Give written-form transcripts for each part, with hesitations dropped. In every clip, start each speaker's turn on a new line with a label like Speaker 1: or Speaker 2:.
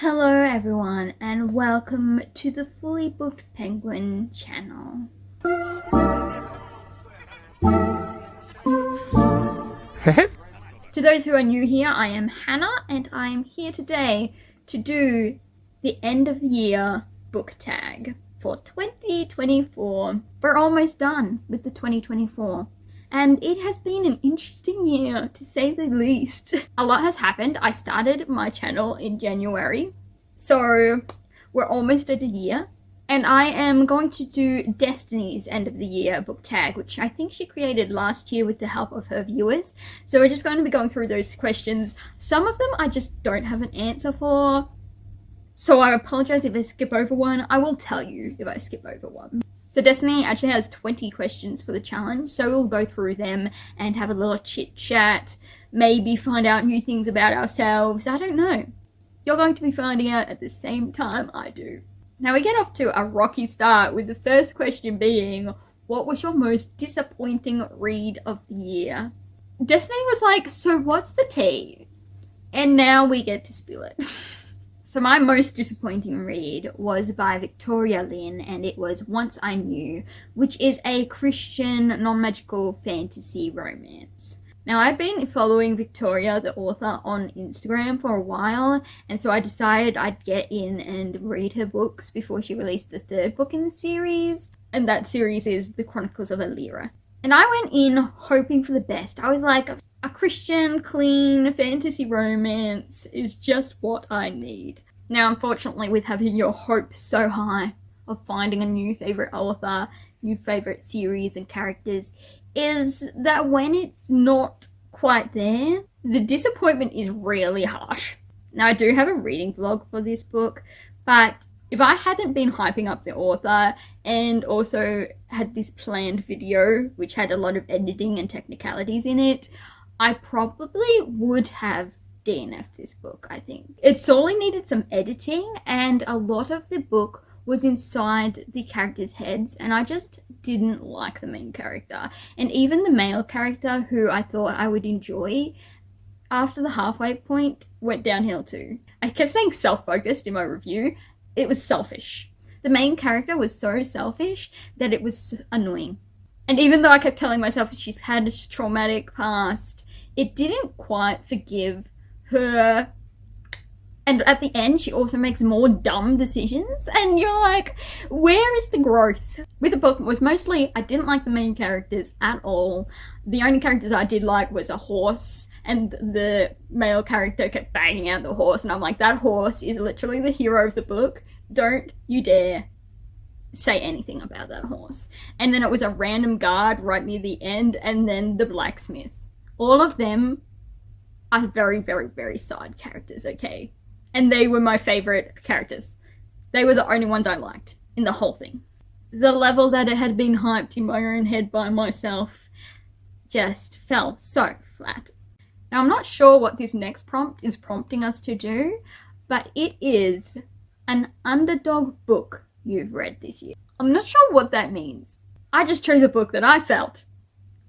Speaker 1: Hello everyone and welcome to the Fully Booked Penguin channel. To those who are new here, I am Hannah and I am here today to do the end of the year book tag for 2024. We're almost done with the 2024. And it has been an interesting year, to say the least. A lot has happened. I started my channel in January, so we're almost at a year. And I am going to do Destiny's end of the year book tag, which I think she created last year with the help of her viewers. So we're just going to be going through those questions. Some of them I just don't have an answer for, so I apologize if I skip over one. I will tell you if I skip over one. So Destiny actually has 20 questions for the challenge, so we'll go through them and have a little chit chat, maybe find out new things about ourselves. I don't know. You're going to be finding out at the same time I do. Now we get off to a rocky start with the first question being, what was your most disappointing read of the year? Destiny was like, so what's the tea? And now we get to spill it. So my most disappointing read was by Victoria Lynn, and it was Once I Knew, which is a Christian non-magical fantasy romance. Now I've been following Victoria, the author, on Instagram for a while, and so I decided I'd get in and read her books before she released the third book in the series, and that series is The Chronicles of Elira. And I went in hoping for the best. I was like, a Christian, clean fantasy romance is just what I need. Now, unfortunately, with having your hopes so high of finding a new favourite author, new favourite series and characters, is that when it's not quite there, the disappointment is really harsh. Now, I do have a reading vlog for this book, but if I hadn't been hyping up the author and also had this planned video, which had a lot of editing and technicalities in it, I probably would have DNF'd this book, I think. It solely needed some editing, and a lot of the book was inside the characters' heads, and I just didn't like the main character. And even the male character, who I thought I would enjoy, after the halfway point, went downhill too. I kept saying self-focused in my review. It was selfish. The main character was so selfish that it was annoying. And even though I kept telling myself that she's had a traumatic past, it didn't quite forgive her. And at the end, she also makes more dumb decisions. And you're like, where is the growth? With the book, it was mostly, I didn't like the main characters at all. The only characters I did like was a horse. And the male character kept banging out the horse. And I'm like, that horse is literally the hero of the book. Don't you dare say anything about that horse. And then it was a random guard right near the end, and then the blacksmith. All of them are very, very, very side characters, okay? And they were my favorite characters. They were the only ones I liked in the whole thing. The level that it had been hyped in my own head by myself just fell so flat. Now, I'm not sure what this next prompt is prompting us to do, but it is an underdog book you've read this year. I'm not sure what that means. I just chose a book that I felt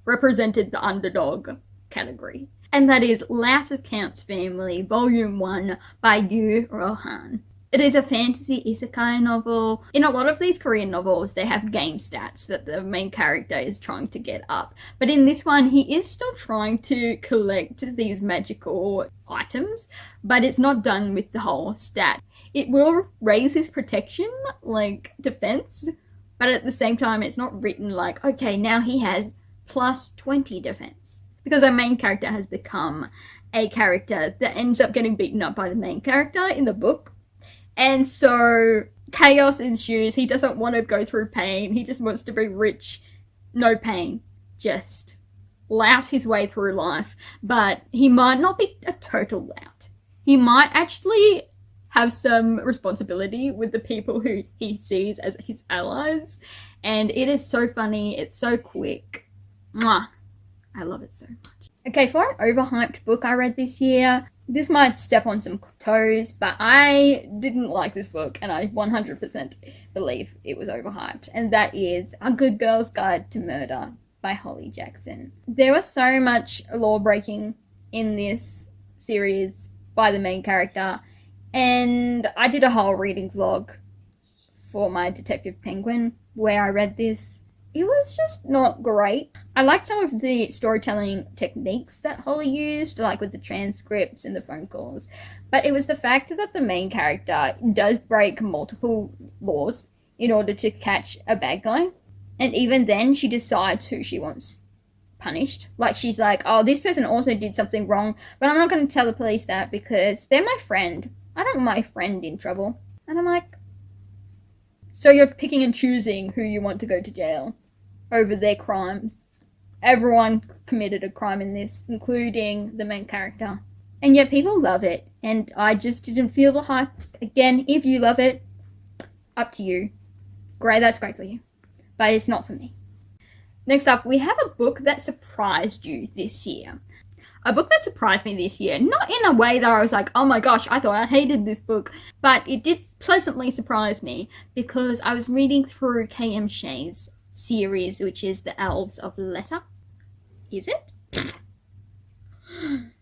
Speaker 1: represented the underdog category, and that is Lout of Count's Family, Volume 1 by Yu Rohan. It is a fantasy isekai novel. In a lot of these Korean novels, they have game stats that the main character is trying to get up. But in this one, he is still trying to collect these magical items, but it's not done with the whole stat. It will raise his protection, like defense, but at the same time, it's not written like, okay, now he has plus 20 defense. Because our main character has become a character that ends up getting beaten up by the main character in the book. And so chaos ensues. He doesn't want to go through pain. He just wants to be rich. No pain. Just lout his way through life. But he might not be a total lout. He might actually have some responsibility with the people who he sees as his allies. And it is so funny. It's so quick. Mwah. I love it so much. Okay, for an overhyped book I read this year, this might step on some toes, but I didn't like this book, and I 100% believe it was overhyped, and that is A Good Girl's Guide to Murder by Holly Jackson. There was so much law breaking in this series by the main character, And I did a whole reading vlog for my Detective Penguin where I read this. It was just not great. I liked some of the storytelling techniques that Holly used, like with the transcripts and the phone calls. But it was the fact that the main character does break multiple laws in order to catch a bad guy. And even then, she decides who she wants punished. Like, she's like, oh, this person also did something wrong, but I'm not going to tell the police that because they're my friend. I don't want my friend in trouble. And I'm like, so you're picking and choosing who you want to go to jail over their crimes. Everyone committed a crime in this, including the main character. And yet people love it, and I just didn't feel the hype. Again, if you love it, up to you. Great, that's great for you. But it's not for me. Next up, we have a book that surprised you this year. A book that surprised me this year, not in a way that I was like, oh my gosh, I thought I hated this book, but it did pleasantly surprise me because I was reading through K.M. Shay's series, which is The Elves of Letter. Is it?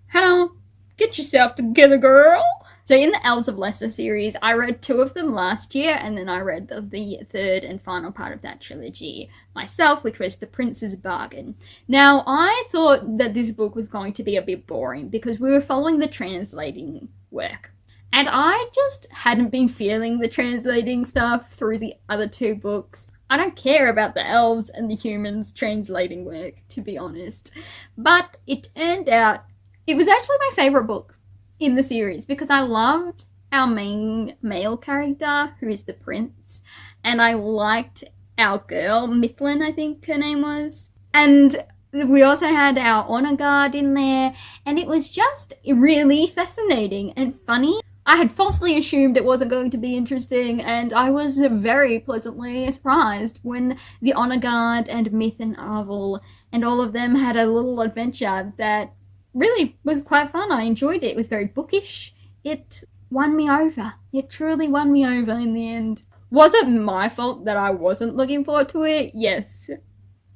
Speaker 1: Hannah, get yourself together, girl! So in the Elves of Lesser series, I read 2 of them last year, and then I read the third and final part of that trilogy myself, which was The Prince's Bargain. Now, I thought that this book was going to be a bit boring because we were following the translating work. And I just hadn't been feeling the translating stuff through the other 2 books. I don't care about the elves and the humans translating work, to be honest. But it turned out it was actually my favourite book in the series because I loved our main male character, who is the prince, and I liked our girl, Mifflin, I think her name was. And we also had our honor guard in there, and it was just really fascinating and funny. I had falsely assumed it wasn't going to be interesting, and I was very pleasantly surprised when the honor guard and Myth and Arvel and all of them had a little adventure that really was quite fun. I enjoyed it. It was very bookish. It won me over. It truly won me over in the end. Was it my fault that I wasn't looking forward to it? Yes.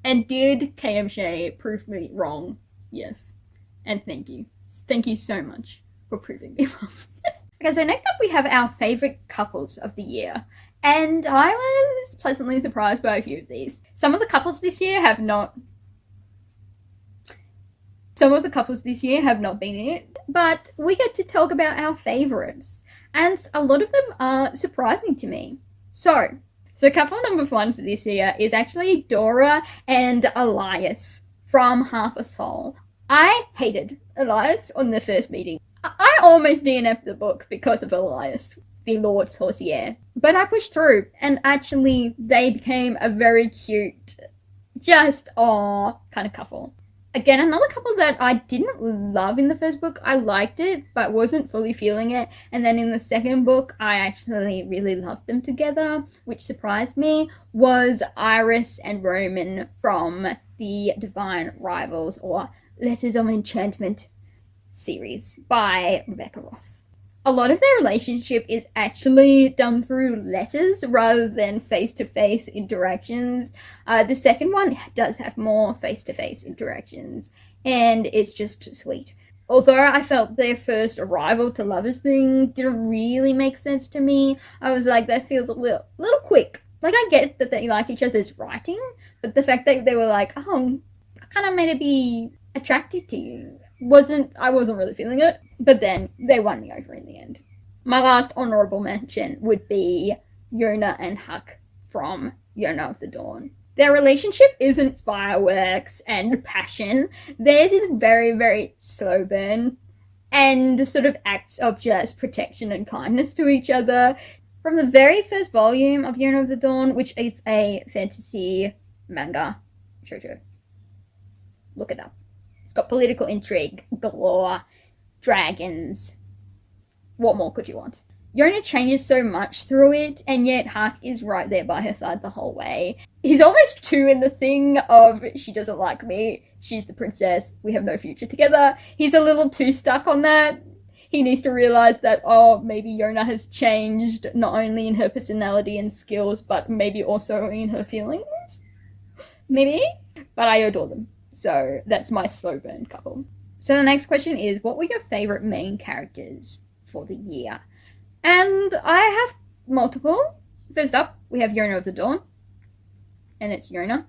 Speaker 1: And did K.M. Shay prove me wrong? Yes. And thank you. Thank you so much for proving me wrong. Okay, so next up we have our favourite couples of the year. And I was pleasantly surprised by a few of these. Some of the couples this year have not been in it, but we get to talk about our favourites. And a lot of them are surprising to me. So couple number 1 for this year is actually Dora and Elias from Half a Soul. I hated Elias on the first meeting. I almost DNF'd the book because of Elias, the Lord Sorcier. But I pushed through, and actually they became a very cute, just aww kind of couple. Again, another couple that I didn't love in the first book. I liked it, but wasn't fully feeling it. And then in the second book, I actually really loved them together, which surprised me, was Iris and Roman from the Divine Rivals, or Letters of Enchantment series by Rebecca Ross. A lot of their relationship is actually done through letters rather than face-to-face interactions. The second one does have more face-to-face interactions, and it's just sweet. Although I felt their first arrival to lovers thing didn't really make sense to me, I was like, that feels a little quick. Like, I get that they like each other's writing, but the fact that they were like, oh, I kind of made it be attracted to you. I wasn't really feeling it, but then they won me over in the end. My last honourable mention would be Yona and Huck from Yona of the Dawn. Their relationship isn't fireworks and passion. Theirs is very, very slow burn and sort of acts of just protection and kindness to each other. From the very first volume of Yona of the Dawn, which is a fantasy manga shoujo. Look it up. It's got political intrigue, galore, dragons. What more could you want? Yona changes so much through it, and yet Huck is right there by her side the whole way. He's almost too in the thing of, she doesn't like me, she's the princess, we have no future together. He's a little too stuck on that. He needs to realise that, oh, maybe Yona has changed, not only in her personality and skills, but maybe also in her feelings. Maybe? But I adore them. So that's my slow burn couple. So the next question is, what were your favourite main characters for the year? And I have multiple. First up, we have Yona of the Dawn. And it's Yona.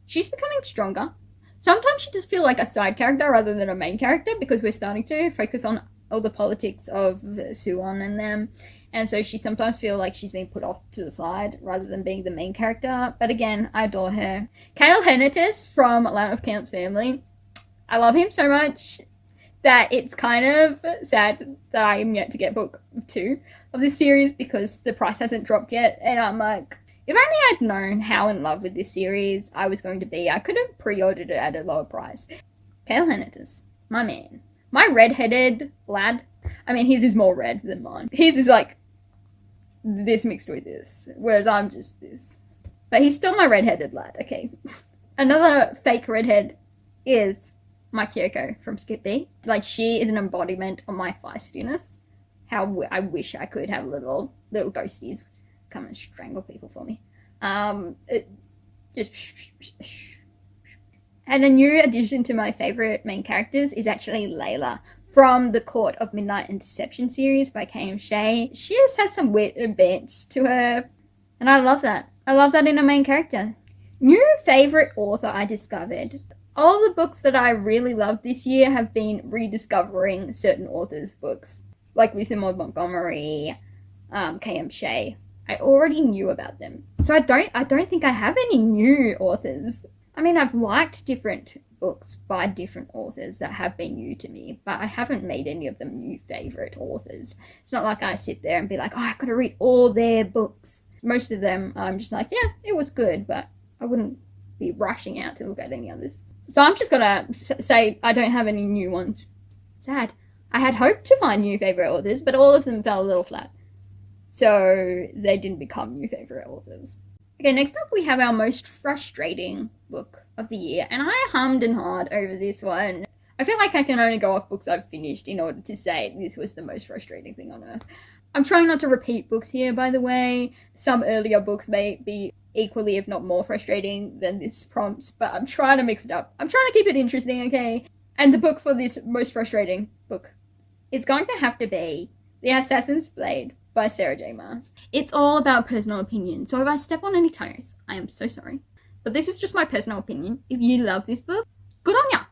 Speaker 1: She's becoming stronger. Sometimes she does feel like a side character rather than a main character because we're starting to focus on all the politics of Suwon and them. And so she sometimes feels like she's being put off to the side rather than being the main character. But again, I adore her. Kale Hernitis from Land of Count's family. I love him so much that it's kind of sad that I am yet to get book 2 of this series because the price hasn't dropped yet. And I'm like, if only I'd known how in love with this series I was going to be, I could have pre-ordered it at a lower price. Kale Hernitis, my man. My red-headed lad. I mean, his is more red than mine. His is like this mixed with this, whereas I'm just this. But he's still my red-headed lad, okay. Another fake redhead is my Kyoko from Skip B. Like, she is an embodiment of my feistiness. How I wish I could have little ghosties come and strangle people for me. And a new addition to my favourite main characters is actually Layla from the Court of Midnight and Deception series by K.M. Shea. She just has some wit and bits to her, and I love that. I love that in a main character. New favourite author I discovered. All the books that I really loved this year have been rediscovering certain authors' books, like Lucy Maud Montgomery, K.M. Shea. I already knew about them, so I don't think I have any new authors. I mean, I've liked different books by different authors that have been new to me, but I haven't made any of them new favourite authors. It's not like I sit there and be like, oh, I've got to read all their books. Most of them, I'm just like, yeah, it was good, but I wouldn't be rushing out to look at any others. So I'm just gonna say I don't have any new ones. Sad. I had hoped to find new favourite authors, but all of them fell a little flat. So they didn't become new favourite authors. Okay, next up we have our most frustrating book of the year, and I hummed and hawed over this one. I feel like I can only go off books I've finished in order to say this was the most frustrating thing on earth. I'm trying not to repeat books here, by the way. Some earlier books may be equally, if not more frustrating than this prompts, but I'm trying to mix it up. I'm trying to keep it interesting, okay? And the book for this most frustrating book is going to have to be The Assassin's Blade by Sarah J. Maas. It's all about personal opinion, so if I step on any toes, I am so sorry. But this is just my personal opinion. If you love this book, good on ya!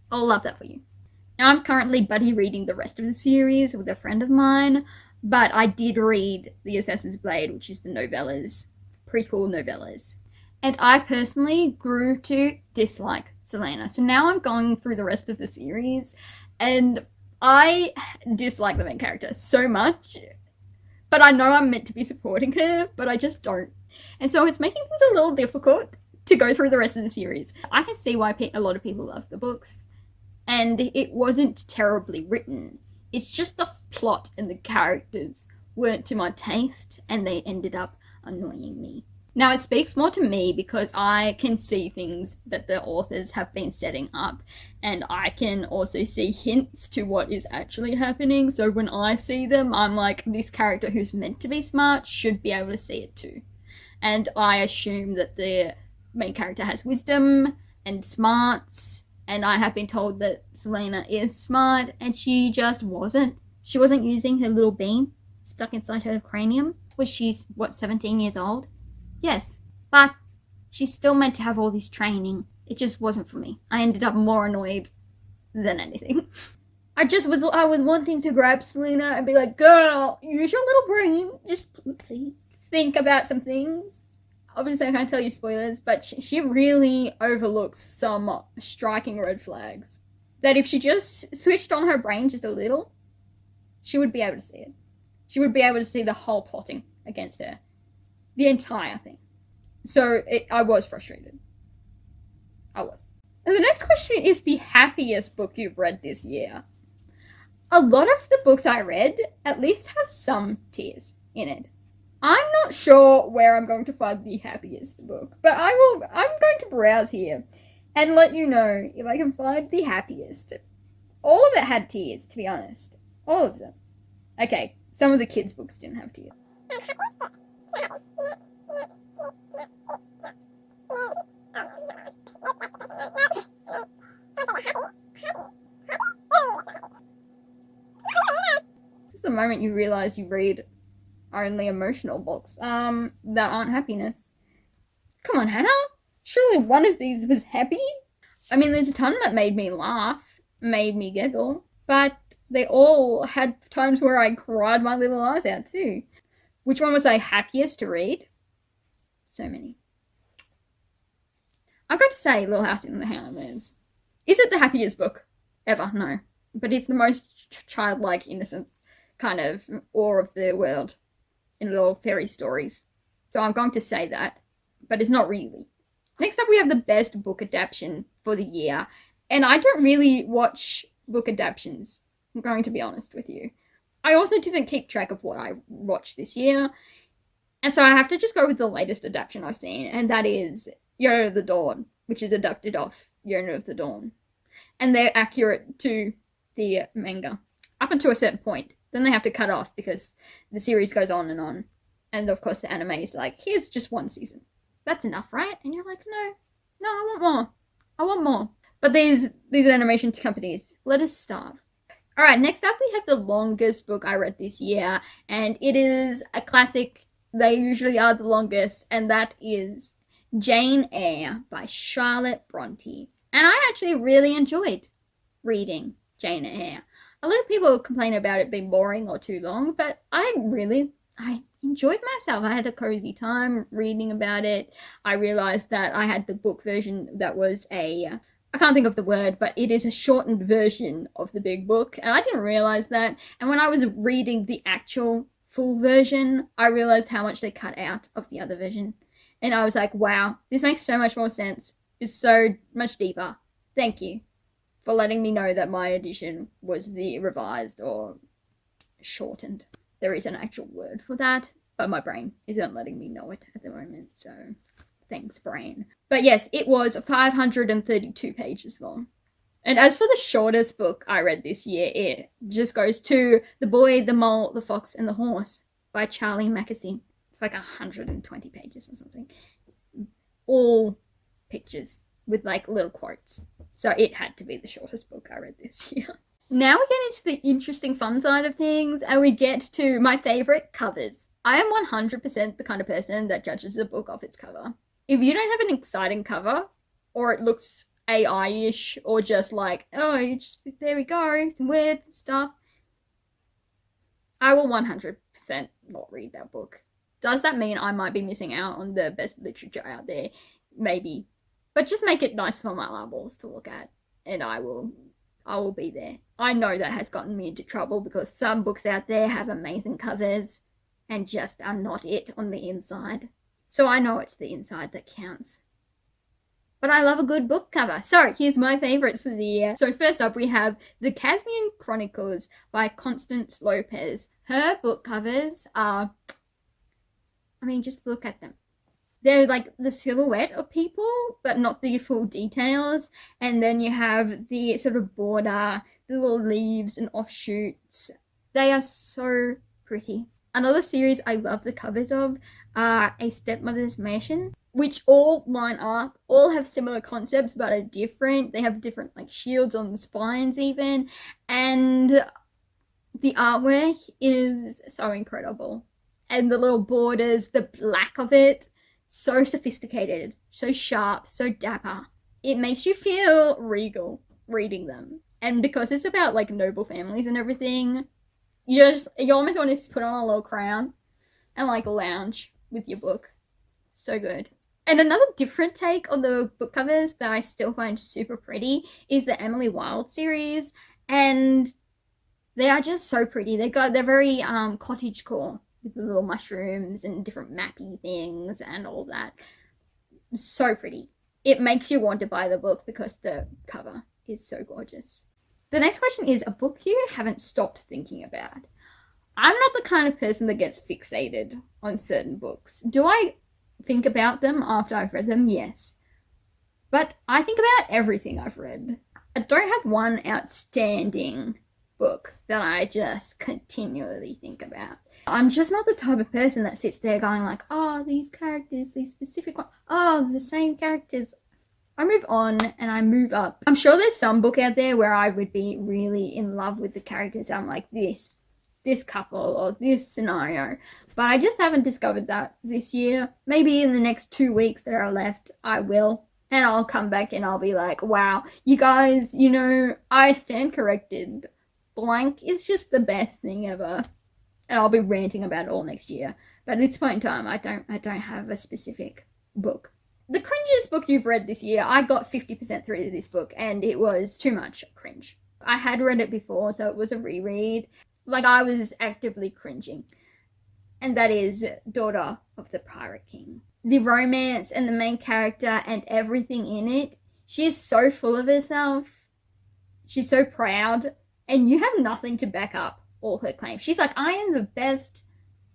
Speaker 1: I'll love that for you. Now, I'm currently buddy reading the rest of the series with a friend of mine, but I did read The Assassin's Blade, which is the novellas, prequel novellas. And I personally grew to dislike Selena. So now I'm going through the rest of the series, and I dislike the main character so much. But I know I'm meant to be supporting her, but I just don't. And so it's making things a little difficult to go through the rest of the series. I can see why a lot of people love the books, and it wasn't terribly written. It's just the plot and the characters weren't to my taste, and they ended up annoying me. Now, it speaks more to me because I can see things that the authors have been setting up, and I can also see hints to what is actually happening. So when I see them, I'm like, this character who's meant to be smart should be able to see it too. And I assume that the main character has wisdom and smarts, and I have been told that Selena is smart, and she just wasn't. She wasn't using her little bean stuck inside her cranium. Was she, 17 years old? Yes, but she's still meant to have all this training. It just wasn't for me. I ended up more annoyed than anything. I was wanting to grab Selena and be like, girl, use your little brain. Just please think about some things. Obviously, I can't tell you spoilers, but she really overlooks some striking red flags. That if she just switched on her brain just a little, she would be able to see it. She would be able to see the whole plotting against her. The entire thing. So I was frustrated. I was. And the next question is the happiest book you've read this year. A lot of the books I read at least have some tears in it. I'm not sure where I'm going to find the happiest book, but I'm going to browse here and let you know if I can find the happiest. All of it had tears, to be honest. All of them. Okay, some of the kids' books didn't have tears. This is the moment you realize you read only emotional books that aren't happiness. Come on, Hannah. Surely one of these was happy? I mean, there's a ton that made me laugh, made me giggle, but they all had times where I cried my little eyes out too. Which one was I happiest to read? So many. I'm going to say Little House in the Highlands. Is it the happiest book ever? No. But it's the most childlike innocence kind of awe of the world in little fairy stories. So I'm going to say that, but it's not really. Next up, we have the best book adaptation for the year. And I don't really watch book adaptations, I'm going to be honest with you. I also didn't keep track of what I watched this year. And so I have to just go with the latest adaptation I've seen, and that is Year of the Dawn, which is adapted off Year of the Dawn. And they're accurate to the manga up until a certain point. Then they have to cut off because the series goes on. And of course the anime is like, here's just one season. That's enough, right? And you're like, no, I want more. I want more. But these animation companies, let us starve. Alright, next up we have the longest book I read this year, and it is a classic. They usually are the longest, and that is Jane Eyre by Charlotte Bronte. And I actually really enjoyed reading Jane Eyre. A lot of people complain about it being boring or too long, but I enjoyed myself. I had a cozy time reading about it. I realized that I had the book version that was I can't think of the word, but it is a shortened version of the big book, and I didn't realize that. And when I was reading the actual full version, I realized how much they cut out of the other version. And I was like, wow, this makes so much more sense. It's so much deeper. Thank you for letting me know that my edition was the revised or shortened. There is an actual word for that, but my brain isn't letting me know it at the moment, so thanks, brain. But yes, it was 532 pages long. And as for the shortest book I read this year, it just goes to The Boy, the Mole, the Fox, and the Horse by Charlie Mackesy. It's like 120 pages or something. All pictures with like little quotes. So it had to be the shortest book I read this year. Now we get into the interesting fun side of things, and we get to my favorite covers. I am 100% the kind of person that judges a book off its cover. If you don't have an exciting cover, or it looks AI-ish, or just like, oh, you just, there we go, some weird stuff, I will 100% not read that book. Does that mean I might be missing out on the best literature out there? Maybe. But just make it nice for my eyeballs to look at, and I will be there. I know that has gotten me into trouble because some books out there have amazing covers and just are not it on the inside. So I know it's the inside that counts. But I love a good book cover. So here's my favourites for the year. So first up we have The Casmian Chronicles by Constance Lopez. Her book covers are, I mean, just look at them. They're like the silhouette of people, but not the full details. And then you have the sort of border, the little leaves and offshoots. They are so pretty. Another series I love the covers of are A Stepmother's Mansion, which all line up, all have similar concepts but are different. They have different like shields on the spines even. And the artwork is so incredible. And the little borders, the black of it, so sophisticated, so sharp, so dapper. It makes you feel regal reading them. And because it's about like noble families and everything, you almost want to put on a little crown and like lounge with your book. So good. And another different take on the book covers that I still find super pretty is the Emily Wilde series, and they are just so pretty. They're very cottagecore with the little mushrooms and different mappy things and all that. So pretty. It makes you want to buy the book because the cover is so gorgeous. The next question is a book you haven't stopped thinking about. I'm not the kind of person that gets fixated on certain books. Do I think about them after I've read them? Yes. But I think about everything I've read. I don't have one outstanding book that I just continually think about. I'm just not the type of person that sits there going like, oh, these characters, these specific ones, oh, the same characters. I move on and I move up. I'm sure there's some book out there where I would be really in love with the characters. I'm like, this this couple or this scenario. But I just haven't discovered that this year. Maybe in the next 2 weeks that are left, I will. And I'll come back and I'll be like, wow, you guys, you know, I stand corrected. Blank is just the best thing ever. And I'll be ranting about it all next year. But at this point in time, I don't have a specific book. The cringiest book you've read this year, I got 50% through this book and it was too much cringe. I had read it before, so it was a reread. Like, I was actively cringing. And that is Daughter of the Pirate King. The romance and the main character and everything in it, she is so full of herself. She's so proud. And you have nothing to back up all her claims. She's like, I am the best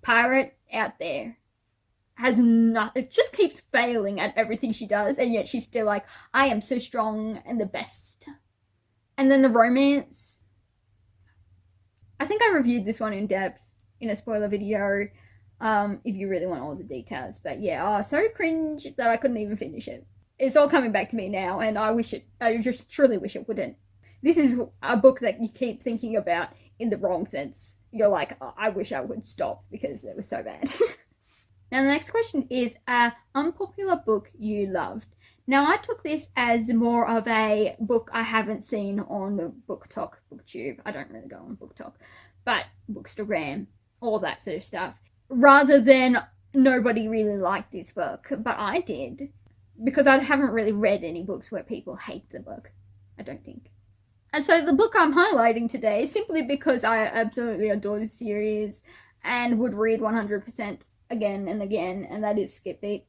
Speaker 1: pirate out there. It just keeps failing at everything she does, and yet she's still like, I am so strong and the best. And then the romance, I think I reviewed this one in depth in a spoiler video, if you really want all the details. But yeah, so cringe that I couldn't even finish it. It's all coming back to me now, and I just truly wish it wouldn't. This is a book that you keep thinking about in the wrong sense. You're like, oh, I wish I would stop because it was so bad. Now, the next question is an unpopular book you loved. Now, I took this as more of a book I haven't seen on booktube. I don't really go on BookTok, but Bookstagram, all that sort of stuff. Rather than nobody really liked this book, but I did. Because I haven't really read any books where people hate the book, I don't think. And so the book I'm highlighting today, simply because I absolutely adore this series and would read 100% again and again, and that is Skip Beat.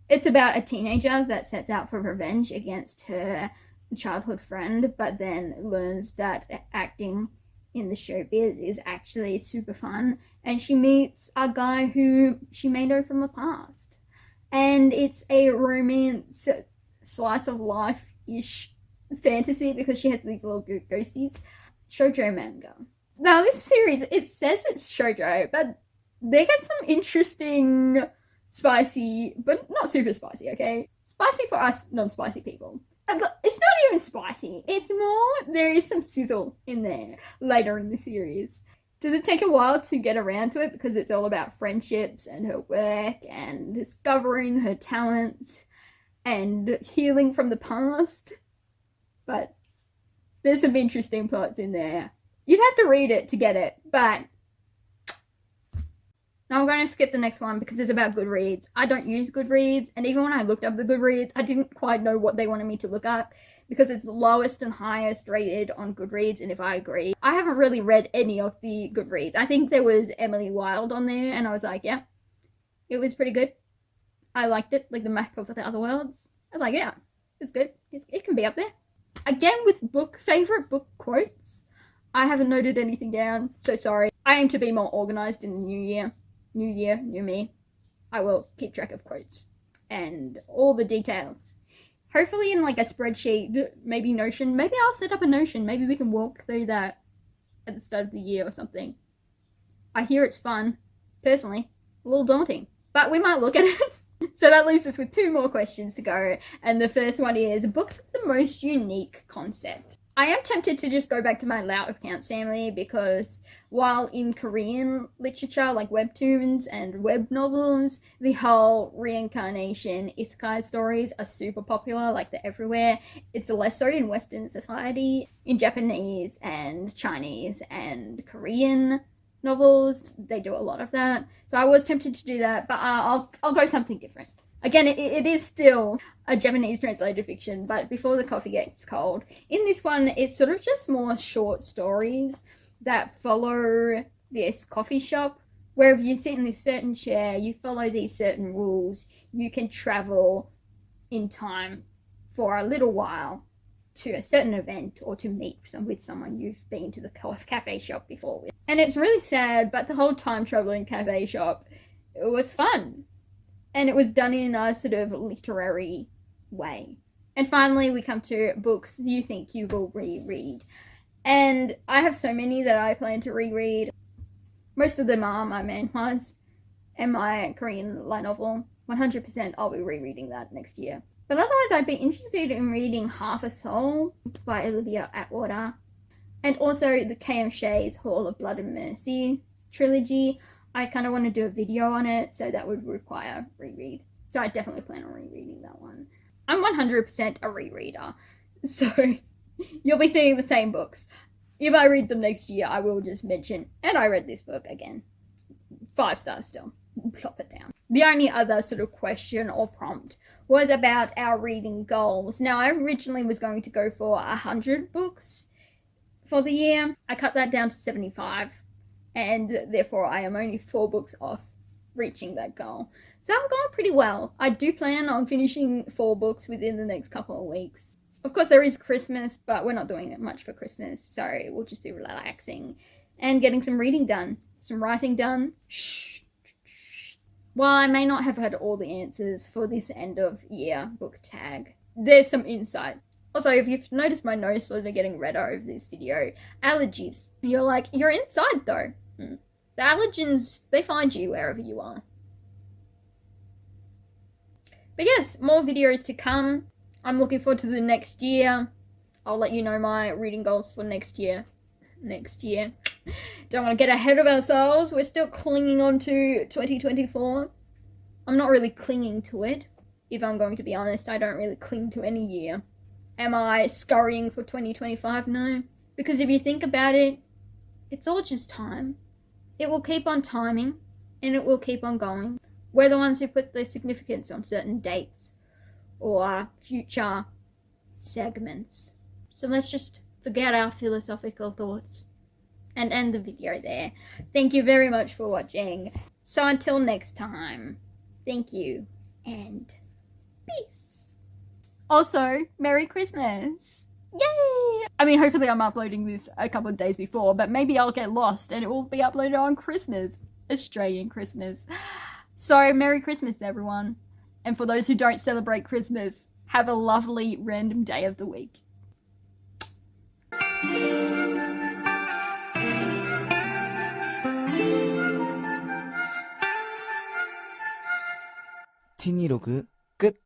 Speaker 1: It's about a teenager that sets out for revenge against her childhood friend, but then learns that acting in the showbiz is actually super fun, and she meets a guy who she may know from the past. And it's a romance slice of life-ish fantasy because she has these little ghosties. Shoujo manga. Now this series, it says it's shoujo, but they get some interesting spicy, but not super spicy, okay? Spicy for us non-spicy people. It's not even spicy. It's more, there is some sizzle in there later in the series. Does it take a while to get around to it because it's all about friendships and her work and discovering her talents and healing from the past? But there's some interesting plots in there. You'd have to read it to get it, but now I'm going to skip the next one because it's about Goodreads. I don't use Goodreads, and even when I looked up the Goodreads, I didn't quite know what they wanted me to look up because it's the lowest and highest rated on Goodreads, and if I agree, I haven't really read any of the Goodreads. I think there was Emily Wilde on there, and I was like, yeah, it was pretty good. I liked it, like the map of the other worlds. I was like, yeah, it's good. It can be up there. Again, with favorite book quotes, I haven't noted anything down, so sorry. I aim to be more organized in the new year. New year, new me. I will keep track of quotes and all the details. Hopefully in like a spreadsheet, maybe Notion. Maybe I'll set up a Notion. Maybe we can walk through that at the start of the year or something. I hear it's fun. Personally, a little daunting, but we might look at it. So that leaves us with 2 more questions to go. And the first one is, books with the most unique concept. I am tempted to just go back to my Laut of Counts family because while in Korean literature, like webtoons and web novels, the whole reincarnation isekai stories are super popular, like they're everywhere. It's less so in Western society. In Japanese and Chinese and Korean novels, they do a lot of that. So I was tempted to do that, but I'll go something different. Again, it is still a Japanese translated fiction, but before the coffee gets cold. In this one, it's sort of just more short stories that follow this coffee shop, where if you sit in this certain chair, you follow these certain rules, you can travel in time for a little while to a certain event or to meet with someone you've been to the cafe shop before with. And it's really sad, but the whole time traveling cafe shop, it was fun. And it was done in a sort of literary way. And finally, we come to books you think you will reread. And I have so many that I plan to reread. Most of them are my manhwas and my Korean light novel. 100% I'll be rereading that next year. But otherwise, I'd be interested in reading Half a Soul by Olivia Atwater. And also the K.M. Shay's Hall of Blood and Mercy trilogy. I kind of want to do a video on it, so that would require reread. So I definitely plan on rereading that one. I'm 100% a rereader, so you'll be seeing the same books. If I read them next year, I will just mention, and I read this book again. 5 stars still. Plop it down. The only other sort of question or prompt was about our reading goals. Now, I originally was going to go for 100 books for the year. I cut that down to 75, and therefore I am only 4 books off reaching that goal. So I'm going pretty well. I do plan on finishing 4 books within the next couple of weeks. Of course, there is Christmas, but we're not doing it much for Christmas, so we'll just be relaxing and getting some reading done, some writing done. Shh. While I may not have had all the answers for this end of year book tag, there's some insights. Also, if you've noticed my nose slowly getting redder over this video, allergies. You're like, you're inside though. The allergens, they find you wherever you are. But yes, more videos to come. I'm looking forward to the next year. I'll let you know my reading goals for next year. Don't want to get ahead of ourselves. We're still clinging on to 2024. I'm not really clinging to it. If I'm going to be honest, I don't really cling to any year. Am I scurrying for 2025? No. Because if you think about it, it's all just time. It will keep on timing, and it will keep on going. We're the ones who put the significance on certain dates or future segments. So let's just forget our philosophical thoughts and end the video there. Thank you very much for watching. So until next time, thank you and peace. Also, Merry Christmas. Yay! I mean, hopefully I'm uploading this a couple of days before, but maybe I'll get lost and it will be uploaded on Christmas. Australian Christmas. So, Merry Christmas, everyone. And for those who don't celebrate Christmas, have a lovely random day of the week.
Speaker 2: 티니로그 끝.